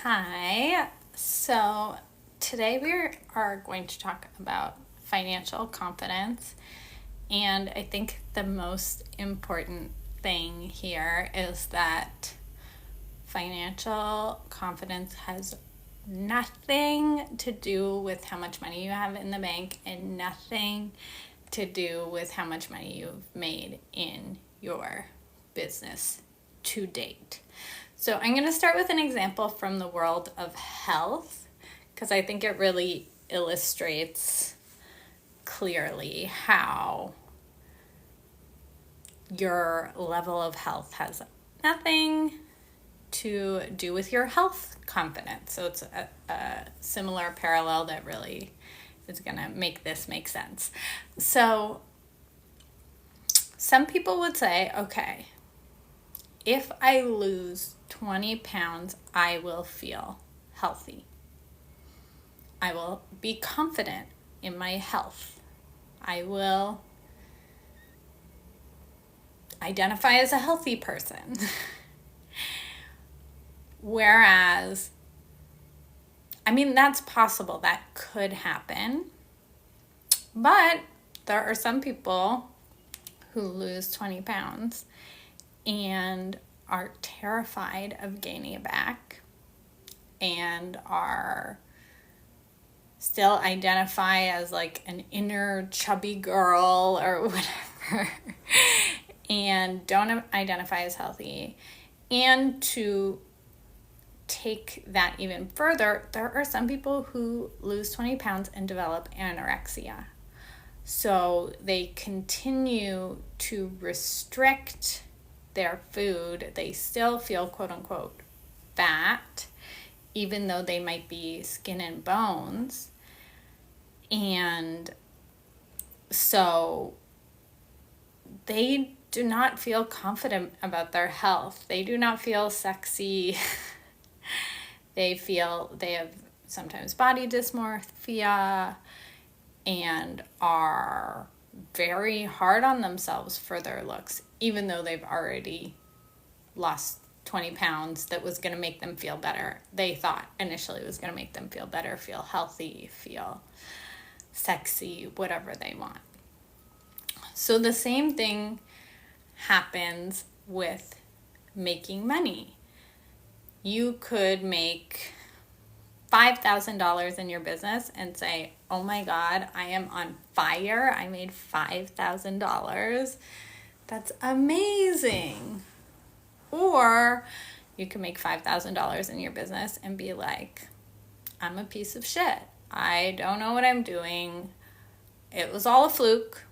Hi. So today we are going to talk about financial confidence. And I think the most important thing here is that financial confidence has nothing to do with how much money you have in the bank and nothing to do with how much money you've made in your business to date. So I'm going to start with an example from the world of health because I think it really illustrates clearly how your level of health has nothing to do with your health confidence. So it's a similar parallel that really is going to make this make sense. So some people would say, okay, if I lose 20 pounds, I will feel healthy. I will be confident in my health. I will identify as a healthy person. Whereas, that's possible. That could happen. But there are some people who lose 20 pounds and are terrified of gaining it back and are still identify as like an inner chubby girl or whatever and don't identify as healthy. And to take that even further, there are some people who lose 20 pounds and develop anorexia. So they continue to restrict their food. They still feel quote unquote fat, even though they might be skin and bones. And so they do not feel confident about their health. They do not feel sexy. They have sometimes body dysmorphia and are very hard on themselves for their looks, even though they've already lost 20 pounds that was going to make them feel better. They thought initially it was going to make them feel better, feel healthy, feel sexy, whatever they want. So the same thing happens with making money. You could make $5,000 in your business and say, oh my God, I am on fire. I made $5,000. That's amazing. Or you can make $5,000 in your business and be like, I'm a piece of shit. I don't know what I'm doing. It was all a fluke.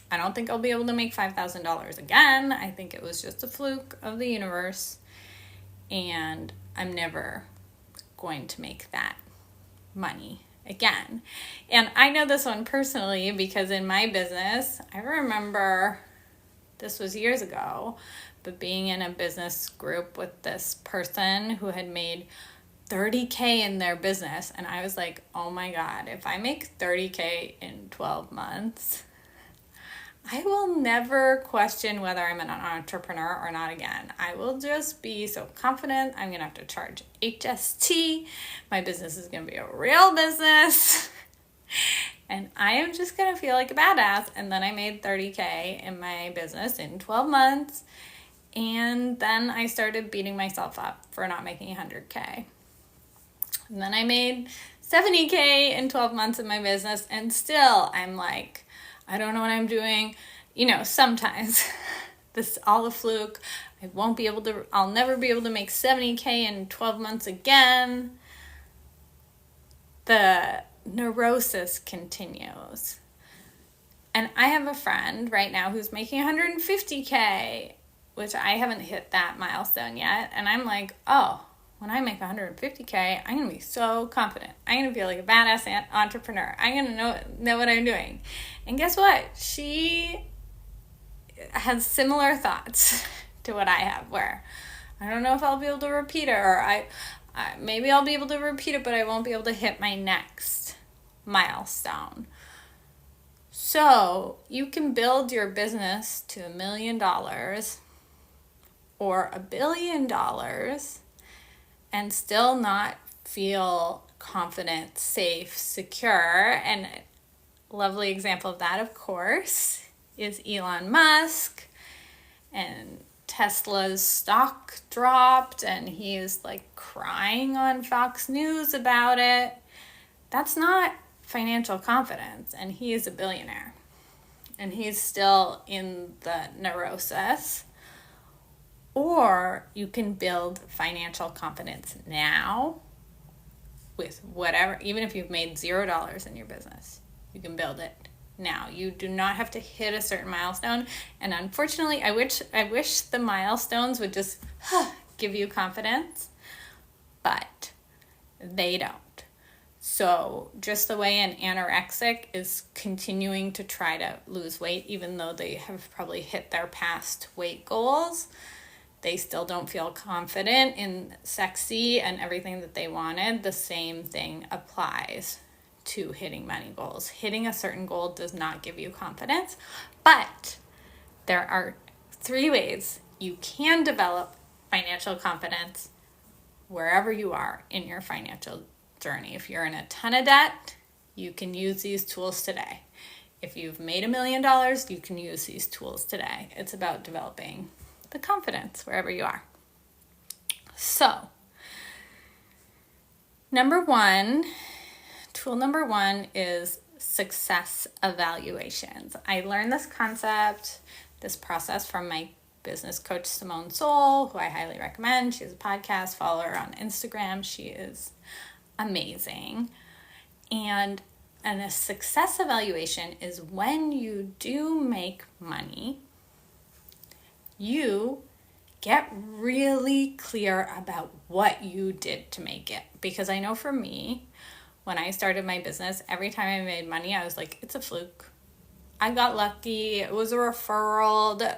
I don't think I'll be able to make $5,000 again. I think it was just a fluke of the universe. And I'm never going to make that money again. And I know this one personally because in my business, I remember this was years ago, but being in a business group with this person who had made $30K in their business. And I was like, oh my God, if I make $30K in 12 months, I will never question whether I'm an entrepreneur or not again. I will just be so confident. I'm going to have to charge HST. My business is going to be a real business. And I am just going to feel like a badass. And then I made $30K in my business in 12 months. And then I started beating myself up for not making $100K. And then I made $70K in 12 months in my business. And still I'm like, I don't know what I'm doing. Sometimes this is all a fluke. I'll never be able to make $70K in 12 months again. The neurosis continues. And I have a friend right now who's making $150K, which I haven't hit that milestone yet. And I'm like, oh, when I make $150K, I'm going to be so confident. I'm going to feel like a badass entrepreneur. I'm going to know what I'm doing. And guess what? She has similar thoughts to what I have, where I don't know if I'll be able to repeat it, or maybe I'll be able to repeat it, but I won't be able to hit my next milestone. So you can build your business to $1 million or $1 billion and still not feel confident, safe, secure. And a lovely example of that, of course, is Elon Musk. And Tesla's stock dropped and he is like crying on Fox News about it. That's not financial confidence, and he is a billionaire. And he's still in the neurosis. Or you can build financial confidence now with whatever, even if you've made $0 in your business, you can build it now. You do not have to hit a certain milestone. And unfortunately, I wish the milestones would just give you confidence, but they don't. So just the way an anorexic is continuing to try to lose weight, even though they have probably hit their past weight goals, they still don't feel confident in sexy and everything that they wanted. The same thing applies to hitting money goals. Hitting a certain goal does not give you confidence, but there are 3 ways you can develop financial confidence wherever you are in your financial journey. If you're in a ton of debt, you can use these tools today. If you've made $1 million, you can use these tools today. It's about developing the confidence wherever you are. So, tool number one is success evaluations. I learned this concept, this process from my business coach, Simone Soul, who I highly recommend. She has a podcast. Follow her on Instagram. She is amazing. And a success evaluation is when you do make money, you get really clear about what you did to make it. Because I know for me, when I started my business, every time I made money, I was like, it's a fluke. I got lucky. It was a referral.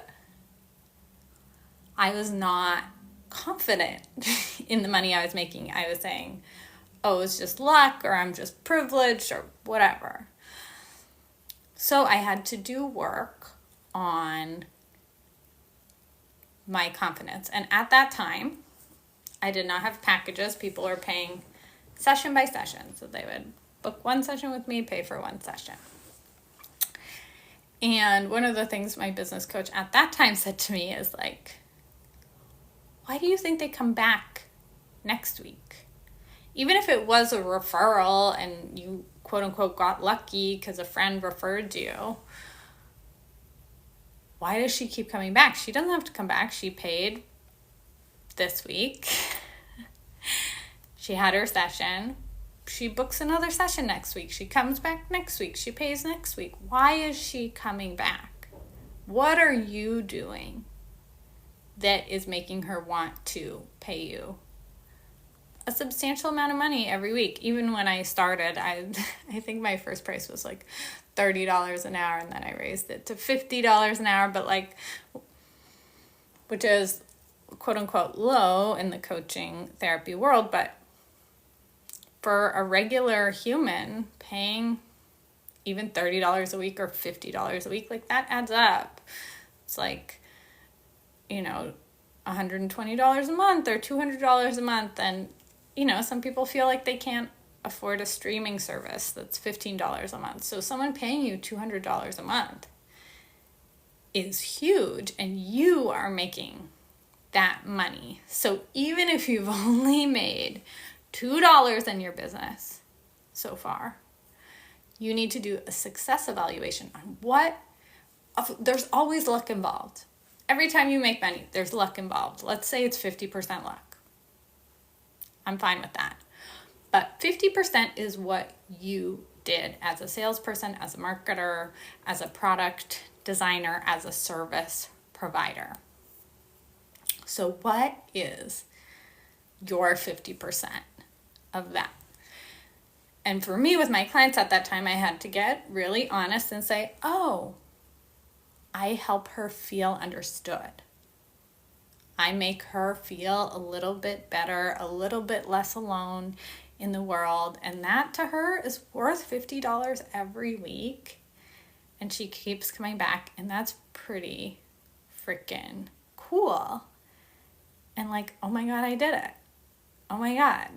I was not confident in the money I was making. I was saying, oh, it's just luck, or I'm just privileged, or whatever. So I had to do work on my confidence. And at that time, I did not have packages. People were paying session by session. So they would book one session with me, pay for one session. And one of the things my business coach at that time said to me is like, why do you think they come back next week? Even if it was a referral and you quote unquote got lucky because a friend referred you, why does she keep coming back? She doesn't have to come back. She paid this week. She had her session. She books another session next week. She comes back next week. She pays next week. Why is she coming back? What are you doing that is making her want to pay you a substantial amount of money every week? Even when I started, I think my first price was like $30 an hour, and then I raised it to $50 an hour, but like, which is quote unquote low in the coaching therapy world. But for a regular human, paying even $30 a week or $50 a week, like that adds up. It's like, $120 a month or $200 a month. And, some people feel like they can't afford a streaming service that's $15 a month. So someone paying you $200 a month is huge, and you are making that money. So even if you've only made $2 in your business so far, you need to do a success evaluation on there's always luck involved. Every time you make money, there's luck involved. Let's say it's 50% luck. I'm fine with that. But 50% is what you did as a salesperson, as a marketer, as a product designer, as a service provider. So what is your 50% of that? And for me, with my clients at that time, I had to get really honest and say, oh, I help her feel understood. I make her feel a little bit better, a little bit less alone in the world. And that to her is worth $50 every week. And she keeps coming back. And that's pretty freaking cool. And like, oh my God, I did it. oh my God,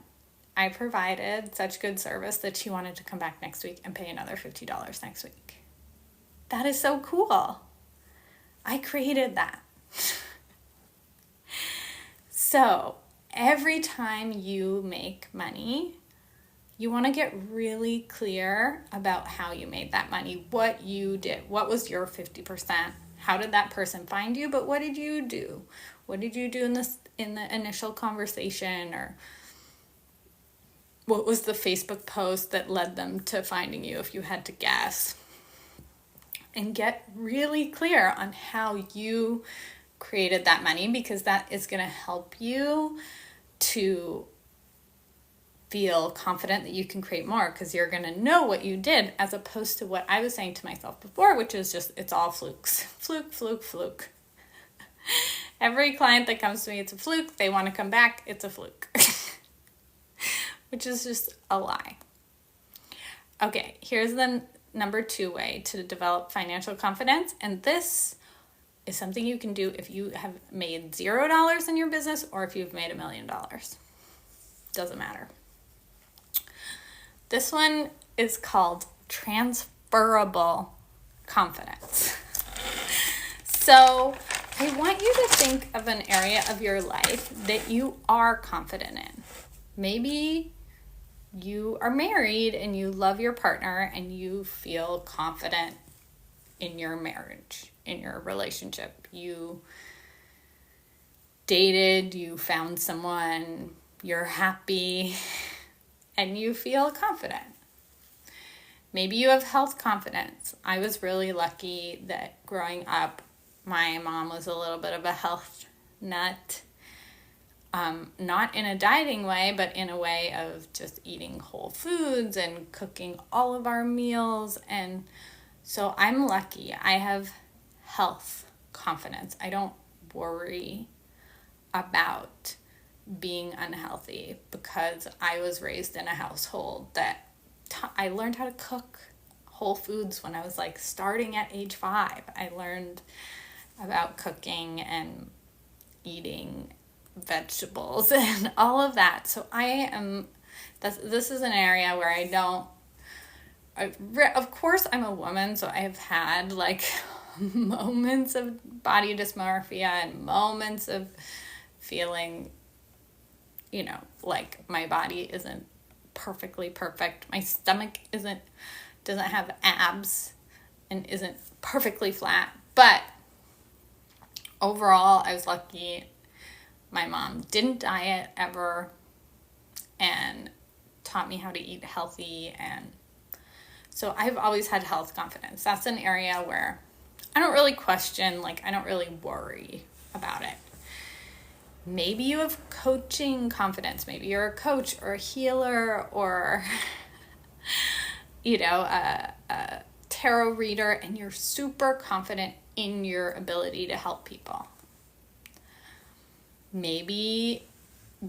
I provided such good service that she wanted to come back next week and pay another $50 next week. That is so cool. I created that. So every time you make money, you want to get really clear about how you made that money, what you did, what was your 50%, how did that person find you, but what did you do? What did you do in the initial conversation, or what was the Facebook post that led them to finding you if you had to guess? And get really clear on how you created that money, because that is going to help you to feel confident that you can create more, because you're going to know what you did, as opposed to what I was saying to myself before, which is just, it's all flukes. Fluke. Every client that comes to me, it's a fluke. They want to come back, it's a fluke. Which is just a lie. Okay, here's the number 2 way to develop financial confidence. And this is something you can do if you have made $0 in your business or if you've made $1 million. Doesn't matter. This one is called transferable confidence. So I want you to think of an area of your life that you are confident in. Maybe you are married and you love your partner and you feel confident in your marriage, in your relationship. You dated, you found someone, you're happy, and you feel confident. Maybe you have health confidence. I was really lucky that growing up, my mom was a little bit of a health nut. Not in a dieting way, but in a way of just eating whole foods and cooking all of our meals. And so I'm lucky. I have health confidence. I don't worry about being unhealthy because I was raised in a household that I learned how to cook whole foods when I was like starting at age 5. I learned about cooking and eating vegetables and all of that. So this is an area where of course I'm a woman, so I've had like moments of body dysmorphia and moments of feeling, like my body isn't perfectly perfect. My stomach doesn't have abs and isn't perfectly flat. But overall, I was lucky. My mom didn't diet ever and taught me how to eat healthy. And so I've always had health confidence. That's an area where I don't really question, I don't really worry about it. Maybe you have coaching confidence. Maybe you're a coach or a healer or, a tarot reader, and you're super confident in your ability to help people. Maybe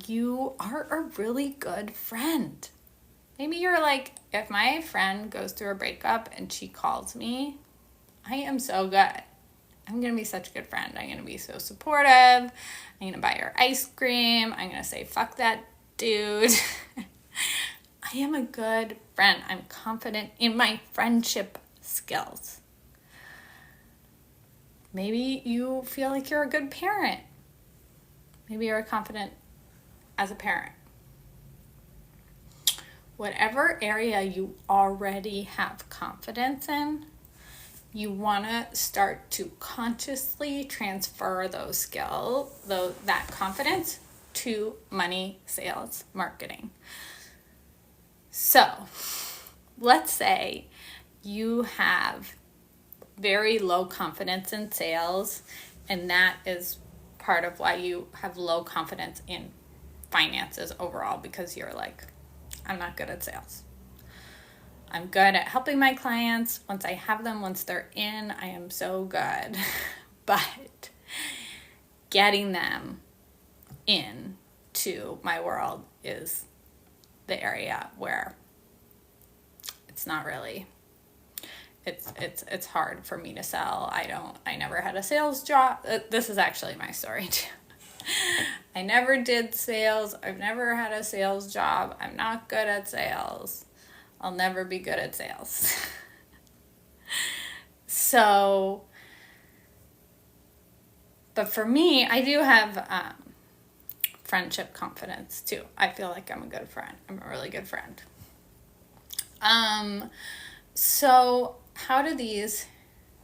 you are a really good friend. Maybe you're like, if my friend goes through a breakup and she calls me, I am so good. I'm going to be such a good friend. I'm going to be so supportive. I'm going to buy her ice cream. I'm going to say, fuck that dude. I am a good friend. I'm confident in my friendship skills. Maybe you feel like you're a good parent. Maybe you're confident as a parent. Whatever area you already have confidence in, you want to start to consciously transfer those skills, that confidence, to money, sales, marketing. So, let's say you have very low confidence in sales, and that is part of why you have low confidence in finances overall, because you're like, I'm not good at sales. I'm good at helping my clients. Once I have them, once they're in, I am so good. But getting them into my world is the area where it's not really, it's hard for me to sell. I never had a sales job. This is actually my story too. I never did sales. I've never had a sales job. I'm not good at sales. I'll never be good at sales. So, but for me, I do have friendship confidence too. I feel like I'm a good friend. I'm a really good friend. So how do these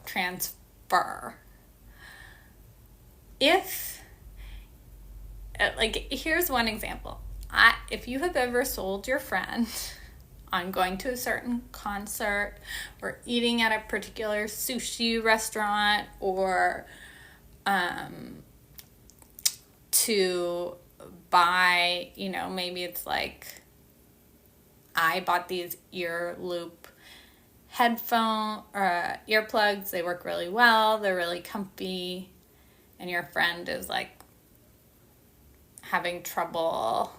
transfer? Here's one example. If you have ever sold your friend on going to a certain concert or eating at a particular sushi restaurant or to buy, maybe it's like I bought these ear loop headphone or earplugs. They work really well. They're really comfy. And your friend is like having trouble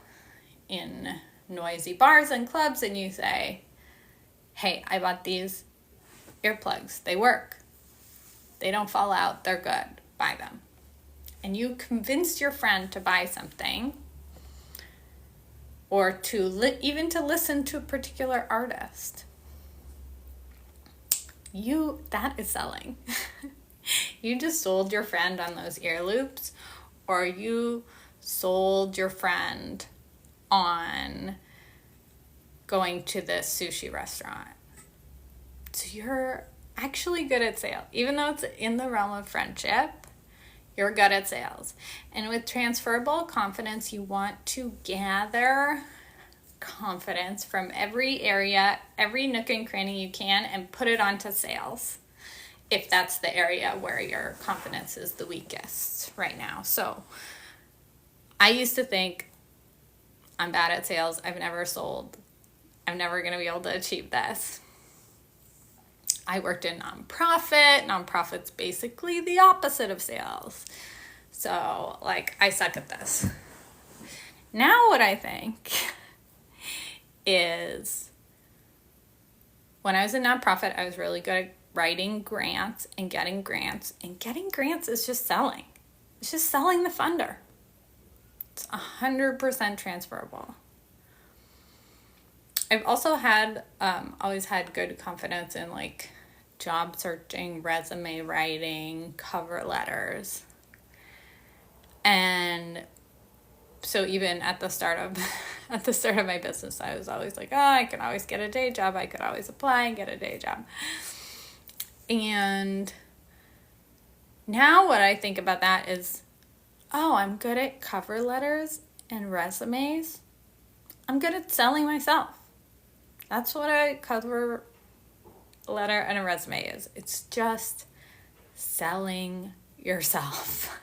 in noisy bars and clubs, and you say, hey, I bought these earplugs. They work. They don't fall out. They're good. Buy them. And you convinced your friend to buy something or to even to listen to a particular artist. That is selling. You just sold your friend on those ear loops, or you sold your friend on going to this sushi restaurant. So you're actually good at sales. Even though it's in the realm of friendship, you're good at sales. And with transferable confidence, you want to gather confidence from every area, every nook and cranny you can, and put it onto sales, if that's the area where your confidence is the weakest right now. So I used to think, I'm bad at sales. I've never sold. I'm never going to be able to achieve this. I worked in nonprofit. Nonprofit's basically the opposite of sales. So, I suck at this. Now what I think is, when I was in nonprofit, I was really good at writing grants and getting grants. And getting grants is just selling. It's just selling the funder. It's 100% transferable. I've also always had good confidence in job searching, resume writing, cover letters. And so even at the start of my business, I was always like, I can always get a day job. I could always apply and get a day job. And now what I think about that is, I'm good at cover letters and resumes. I'm good at selling myself. That's what a cover letter and a resume is. It's just selling yourself.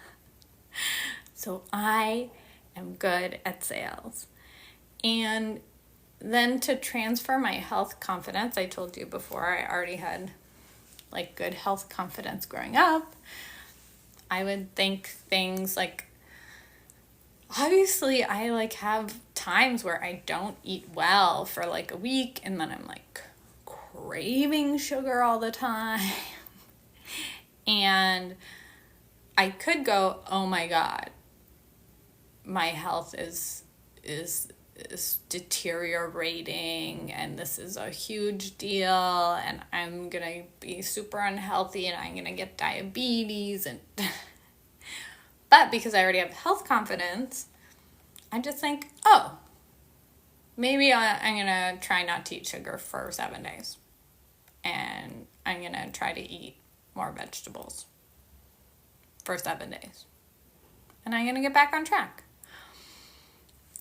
So I am good at sales. And then to transfer my health confidence, I told you before, I already had good health confidence growing up. I would think things obviously I have times where I don't eat well for a week, and then I'm craving sugar all the time. And I could go, oh my God, my health is deteriorating, and this is a huge deal, and I'm gonna be super unhealthy, and I'm gonna get diabetes. And but because I already have health confidence, I just think, maybe I'm gonna try not to eat sugar for 7 days, and I'm gonna try to eat more vegetables for 7 days, and I'm gonna get back on track.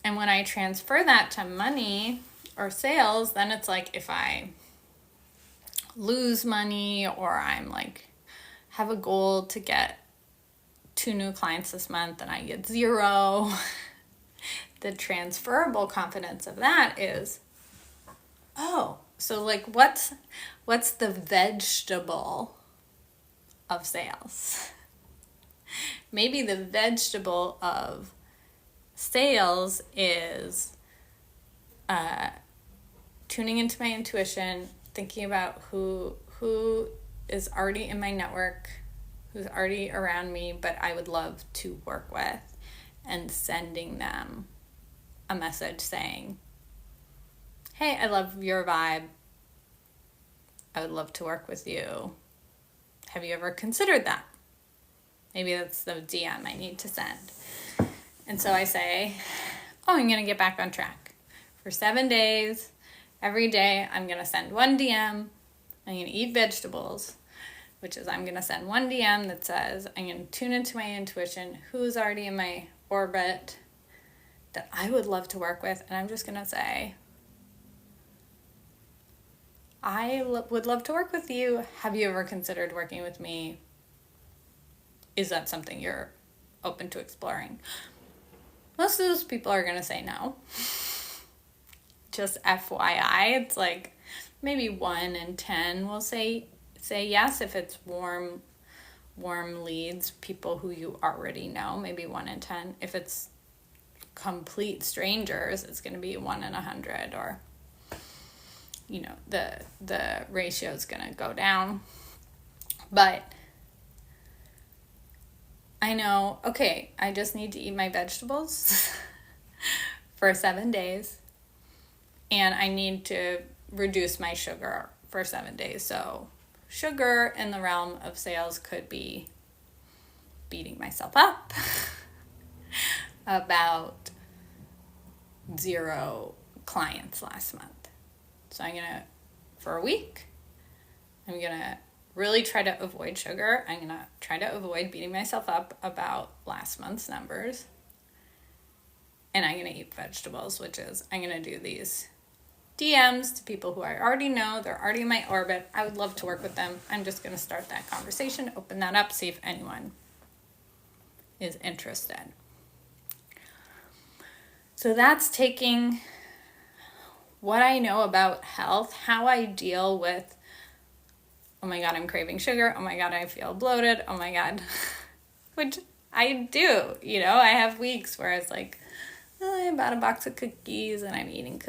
And when I transfer that to money or sales, then it's if I lose money, or I'm have a goal to get 2 new clients this month and I get 0, the transferable confidence of that is, so what's the vegetable of sales? Maybe the vegetable of sales is tuning into my intuition, thinking about who is already in my network, who's already around me, but I would love to work with, and sending them a message saying, hey, I love your vibe. I would love to work with you. Have you ever considered that? Maybe that's the DM I need to send. And so I say, I'm going to get back on track. For 7 days, every day, I'm going to send one DM. I'm going to eat vegetables, which is I'm going to send one DM that says, I'm going to tune into my intuition, who's already in my orbit that I would love to work with. And I'm just going to say, I would love to work with you. Have you ever considered working with me? Is that something you're open to exploring? Most of those people are going to say no. Just FYI, it's like maybe 1 in 10 will say yes if it's warm leads, people who you already know, maybe 1 in 10. If it's complete strangers, it's going to be 1 in 100, or the ratio is going to go down. But I know, okay, I just need to eat my vegetables for 7 days, and I need to reduce my sugar for 7 days. So sugar in the realm of sales could be beating myself up about 0 clients last month. So for a week, I'm going to really try to avoid sugar. I'm going to try to avoid beating myself up about last month's numbers. And I'm going to eat vegetables, which is I'm going to do these DMs to people who I already know. They're already in my orbit. I would love to work with them. I'm just going to start that conversation, open that up, see if anyone is interested. So that's taking what I know about health, how I deal with, oh my God, I'm craving sugar. Oh my God, I feel bloated. Oh my God, which I do. I have weeks where it's like, I bought a box of cookies and I'm eating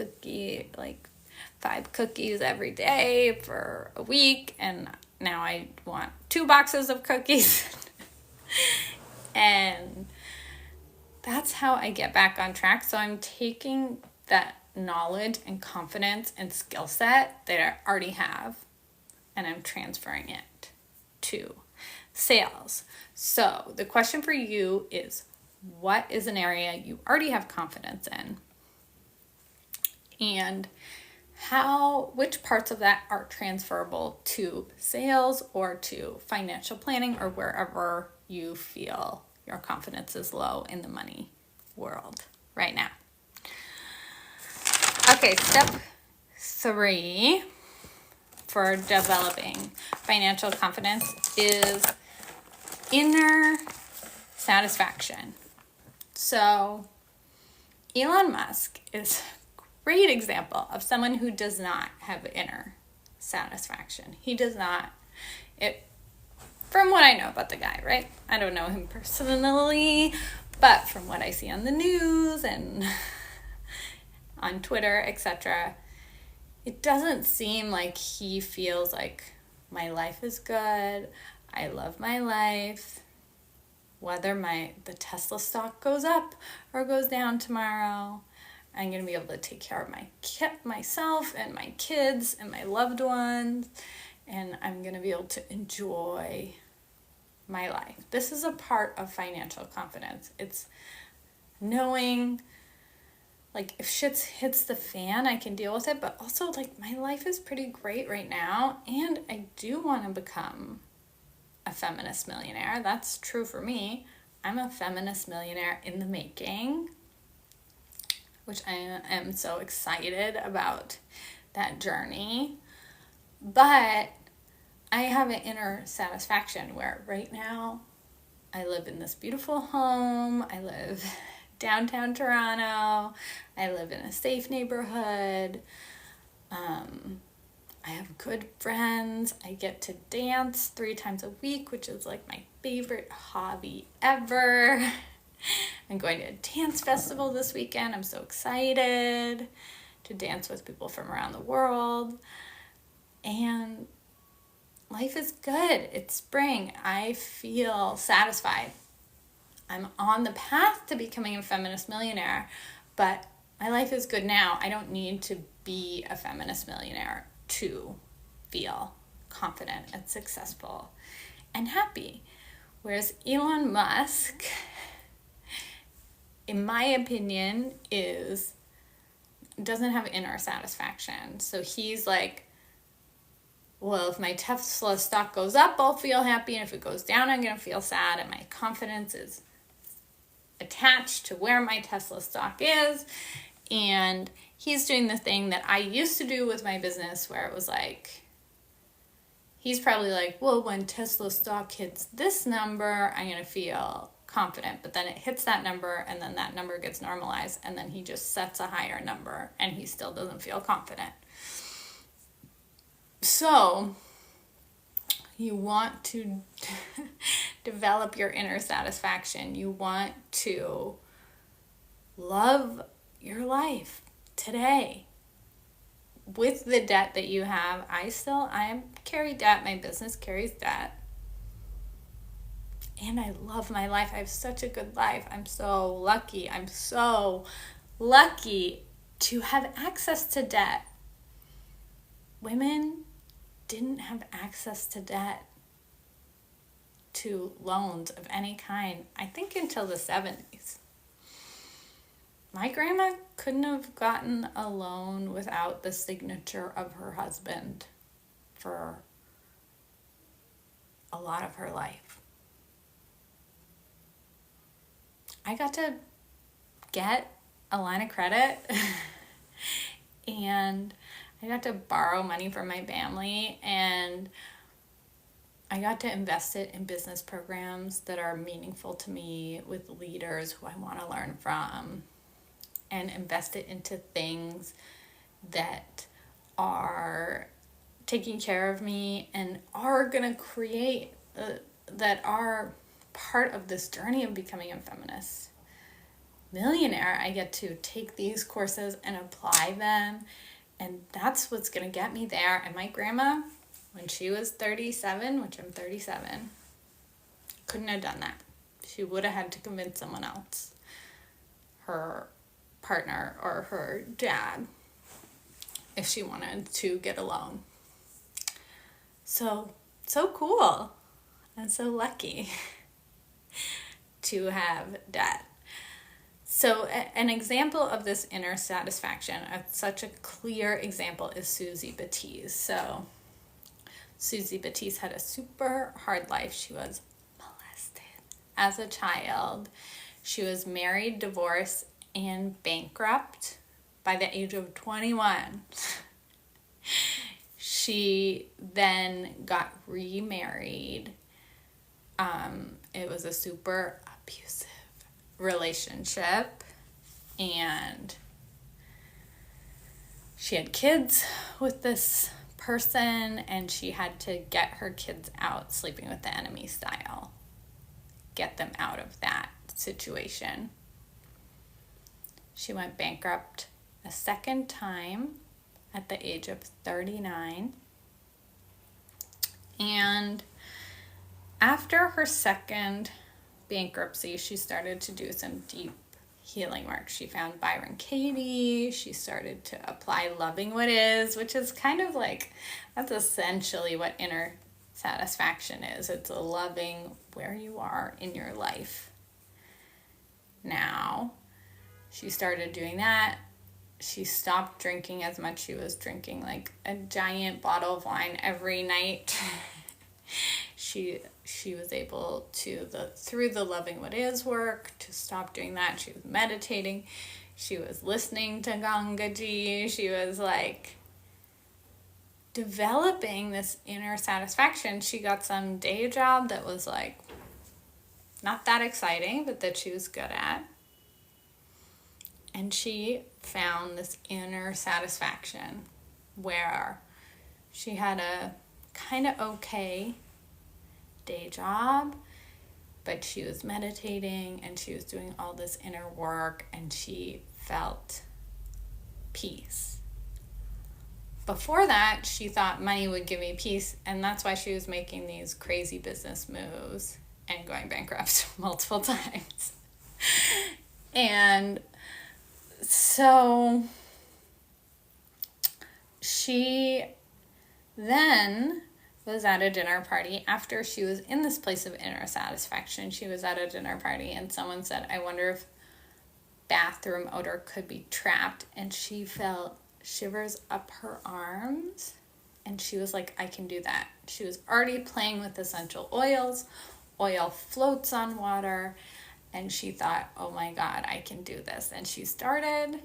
5 cookies every day for a week. And now I want 2 boxes of cookies. And that's how I get back on track. So I'm taking that knowledge and confidence and skill set that I already have, and I'm transferring it to sales. So the question for you is, what is an area you already have confidence in? And which parts of that are transferable to sales or to financial planning or wherever you feel your confidence is low in the money world right now? Okay, step 3 for developing financial confidence is inner satisfaction. So Elon Musk is a great example of someone who does not have inner satisfaction. He does not, from what I know about the guy, right? I don't know him personally, but from what I see on the news and on Twitter, etc., it doesn't seem like he feels like my life is good. I love my life. Whether the Tesla stock goes up or goes down tomorrow, I'm going to be able to take care of myself and my kids and my loved ones, and I'm going to be able to enjoy my life. This is a part of financial confidence. It's knowing, like, if shit hits the fan, I can deal with it, but also, like, my life is pretty great right now, and I do want to become a feminist millionaire. That's true for me. I'm a feminist millionaire in the making, which I am so excited about that journey. But I have an inner satisfaction where right now I live in this beautiful home. I live downtown Toronto. I live in a safe neighborhood. I have good friends. I get to dance 3 times a week, which is like my favorite hobby ever. I'm going to a dance festival this weekend. I'm so excited to dance with people from around the world. And life is good. It's spring. I feel satisfied. I'm on the path to becoming a feminist millionaire, but my life is good now. I don't need to be a feminist millionaire to feel confident and successful and happy. Whereas Elon Musk, in my opinion, doesn't have inner satisfaction. So he's like, well, if my Tesla stock goes up, I'll feel happy, and if it goes down, I'm going to feel sad, and my confidence is attached to where my Tesla stock is. And he's doing the thing that I used to do with my business, where it was like, he's probably like, well, when Tesla stock hits this number, I'm going to feel confident. But then it hits that number, and then that number gets normalized, and then he just sets a higher number, and he still doesn't feel confident. So you want to develop your inner satisfaction. You want to love your life today. With the debt that you have, I carry debt. My business carries debt. And I love my life. I have such a good life. I'm so lucky. I'm so lucky to have access to debt. Women didn't have access to debt, to loans of any kind, I think until the 70s. My grandma couldn't have gotten a loan without the signature of her husband for a lot of her life. I got to get a line of credit and I got to borrow money from my family, and I got to invest it in business programs that are meaningful to me with leaders who I want to learn from, and invest it into things that are taking care of me and are going to create, that are part of this journey of becoming a feminist millionaire. I get to take these courses and apply them, and that's what's going to get me there. And my grandma, when she was 37, which I'm 37, couldn't have done that. She would have had to convince someone else, her partner or her dad, if she wanted to get a loan. So cool. And so lucky to have debt. So an example of this inner satisfaction, such a clear example, is Susie Batiste. So Susie Batiste had a super hard life. She was molested as a child. She was married, divorced, and bankrupt by the age of 21. She then got remarried. It was a super abusive relationship, and she had kids with this person, and she had to get her kids out sleeping with the enemy style, get them out of that situation. She went bankrupt a second time at the age of 39, and after her second bankruptcy, she started to do some deep healing work. She found Byron Katie. She started to apply loving what is, which is kind of like, that's essentially what inner satisfaction is. It's a loving where you are in your life now. She started doing that. She stopped drinking as much. She was drinking like a giant bottle of wine every night. She was able to, through the loving what is work, to stop doing that. She was meditating. She was listening to Gangaji. She was like developing this inner satisfaction. She got some day job that was like not that exciting, but that she was good at. And she found this inner satisfaction where she had a kind of okay day job, but she was meditating and she was doing all this inner work, and she felt peace. Before that, she thought money would give me peace, and that's why she was making these crazy business moves and going bankrupt multiple times. And so she then was at a dinner party after she was in this place of inner satisfaction. She was at a dinner party and someone said, I wonder if bathroom odor could be trapped. And she felt shivers up her arms. And she was like, I can do that. She was already playing with essential oils. Oil floats on water. And she thought, oh my God, I can do this. And she started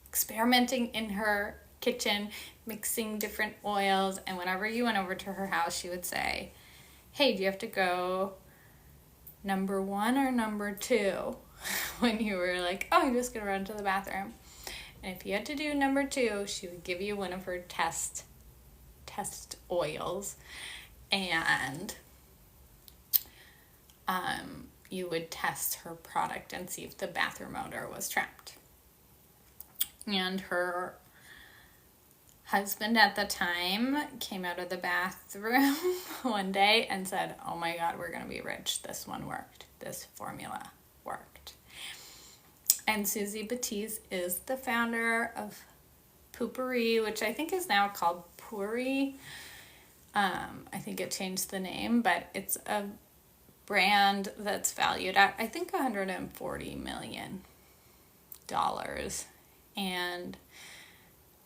experimenting in her kitchen, mixing different oils. And whenever you went over to her house, she would say, hey, do you have to go number 1 or number 2? When you were like, oh, I'm just going to run to the bathroom. And if you had to do number 2, she would give you one of her test oils. And you would test her product and see if the bathroom odor was trapped. And her husband at the time came out of the bathroom one day and said, oh my God, we're going to be rich. This one worked. This formula worked. And Susie Batiste is the founder of Poopery, which I think is now called Puri. I think it changed the name, but it's a brand that's valued at, I think, $140 million. And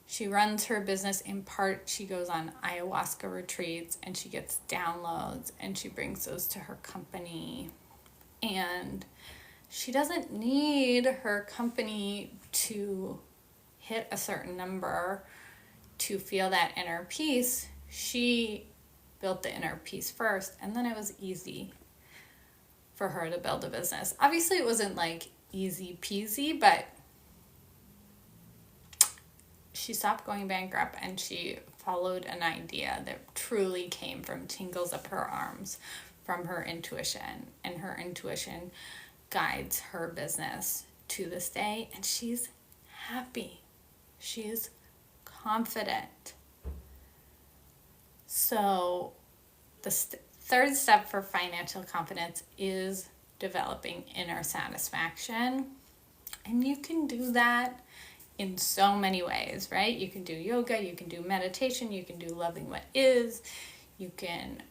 she runs her business in part, she goes on ayahuasca retreats and she gets downloads and she brings those to her company. And she doesn't need her company to hit a certain number to feel that inner peace. She built the inner peace first, and then it was easy for her to build a business. Obviously, it wasn't like easy peasy, but she stopped going bankrupt and she followed an idea that truly came from tingles up her arms, from her intuition. And her intuition guides her business to this day, and she's happy. She's confident. So the third step for financial confidence is developing inner satisfaction. And you can do that in so many ways, right? You can do yoga, you can do meditation, you can do loving what is, you can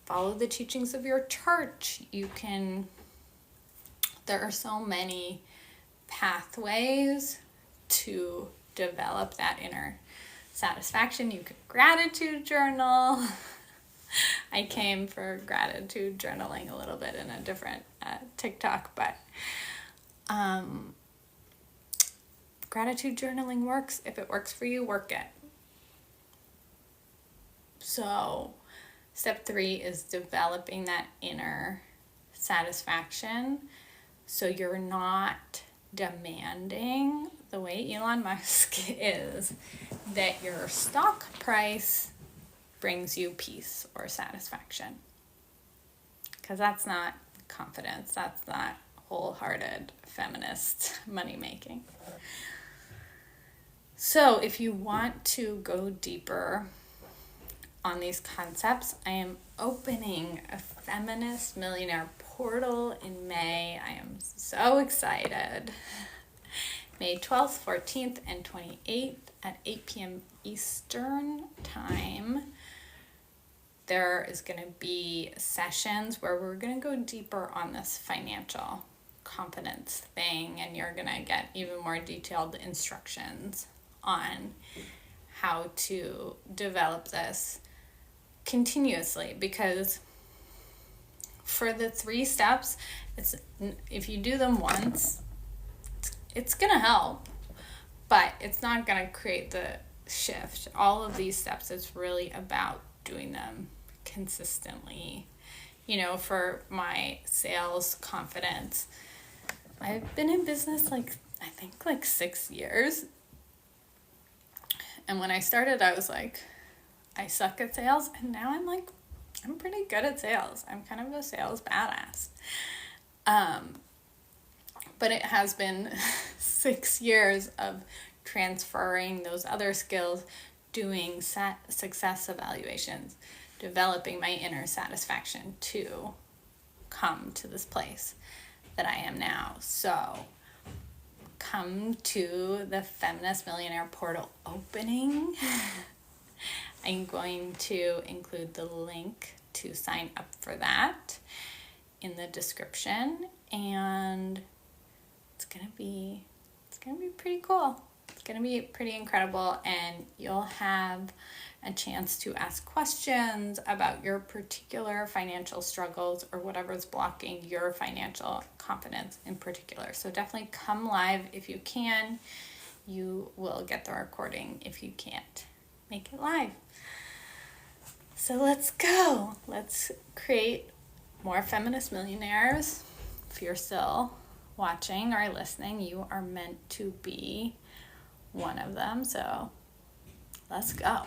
follow the teachings of your church, there are so many pathways to develop that inner satisfaction. You could gratitude journal. I came for gratitude journaling a little bit in a different TikTok, but gratitude journaling works. If it works for you, work it. So step 3 is developing that inner satisfaction. So you're not demanding, the way Elon Musk is, that your stock price brings you peace or satisfaction. Because that's not confidence. That's not wholehearted feminist money making. So if you want to go deeper on these concepts, I am opening a feminist millionaire portal in May. I am so excited. May 12th, 14th, and 28th at 8 p.m. Eastern time. There is going to be sessions where we're going to go deeper on this financial confidence thing, and you're going to get even more detailed instructions on how to develop this continuously, because for the 3 steps, if you do them once, it's going to help, but it's not going to create the shift. All of these steps, it's really about doing them consistently. You know, for my sales confidence, I've been in business I think 6 years. And when I started, I was like, I suck at sales. And now I'm pretty good at sales. I'm kind of a sales badass. But it has been 6 years of transferring those other skills, doing success evaluations, developing my inner satisfaction to come to this place that I am now. So come to the Feminist Millionaire portal opening. I'm going to include the link to sign up for that in the description, and it's gonna be pretty cool. It's gonna be pretty incredible, and you'll have a chance to ask questions about your particular financial struggles or whatever's blocking your financial confidence in particular. So definitely come live if you can. You will get the recording if you can't make it live. So let's go. Let's create more feminist millionaires. If you're still watching or listening, you are meant to be one of them. So let's go.